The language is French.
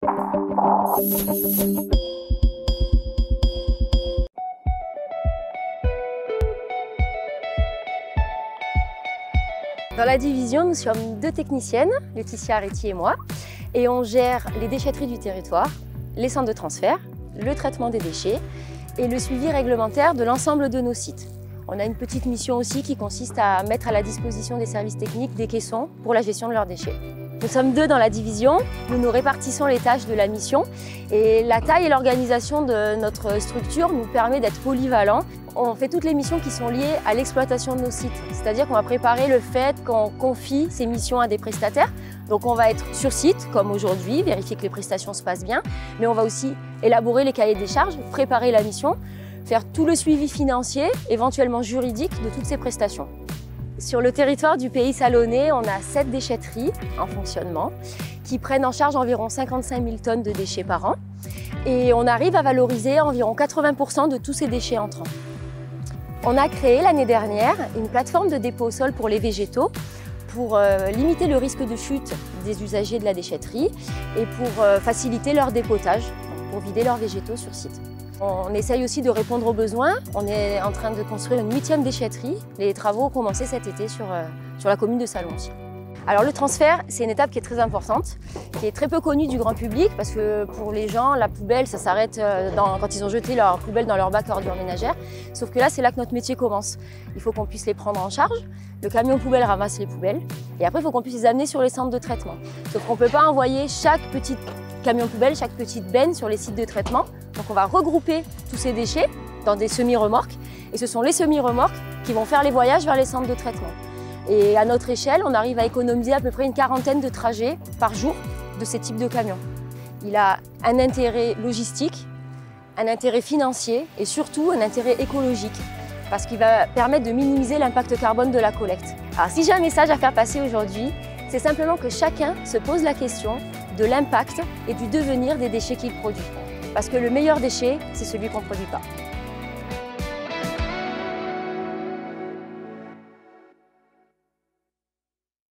Dans la division, nous sommes 2 techniciennes, Laetitia Aretti et moi, et on gère les déchetteries du territoire, les centres de transfert, le traitement des déchets et le suivi réglementaire de l'ensemble de nos sites. On a une petite mission aussi qui consiste à mettre à la disposition des services techniques des caissons pour la gestion de leurs déchets. Nous sommes 2 dans la division, nous nous répartissons les tâches de la mission et la taille et l'organisation de notre structure nous permet d'être polyvalents. On fait toutes les missions qui sont liées à l'exploitation de nos sites, c'est-à-dire qu'on va préparer le fait qu'on confie ces missions à des prestataires. Donc on va être sur site, comme aujourd'hui, vérifier que les prestations se passent bien, mais on va aussi élaborer les cahiers des charges, préparer la mission, faire tout le suivi financier, éventuellement juridique, de toutes ces prestations. Sur le territoire du Pays Salonnais, on a 7 déchetteries en fonctionnement qui prennent en charge environ 55 000 tonnes de déchets par an et on arrive à valoriser environ 80% de tous ces déchets entrants. On a créé l'année dernière une plateforme de dépôt au sol pour les végétaux pour limiter le risque de chute des usagers de la déchetterie et pour faciliter leur dépotage, pour vider leurs végétaux sur site. On essaye aussi de répondre aux besoins. On est en train de construire une 8e déchetterie. Les travaux ont commencé cet été sur la commune de Salon aussi. Alors le transfert, c'est une étape qui est très importante, qui est très peu connue du grand public parce que pour les gens, la poubelle, ça s'arrête quand ils ont jeté leur poubelle dans leur bac à ordures ménagères. Sauf que là, c'est là que notre métier commence. Il faut qu'on puisse les prendre en charge. Le camion poubelle ramasse les poubelles et après, il faut qu'on puisse les amener sur les centres de traitement. Sauf qu'on ne peut pas envoyer chaque petit camion poubelle, chaque petite benne sur les sites de traitement. Donc on va regrouper tous ces déchets dans des semi-remorques et ce sont les semi-remorques qui vont faire les voyages vers les centres de traitement. Et à notre échelle, on arrive à économiser à peu près une 40aine de trajets par jour de ces types de camions. Il a un intérêt logistique, un intérêt financier et surtout un intérêt écologique parce qu'il va permettre de minimiser l'impact carbone de la collecte. Alors si j'ai un message à faire passer aujourd'hui, c'est simplement que chacun se pose la question de l'impact et du devenir des déchets qu'il produit. Parce que le meilleur déchet, c'est celui qu'on ne produit pas.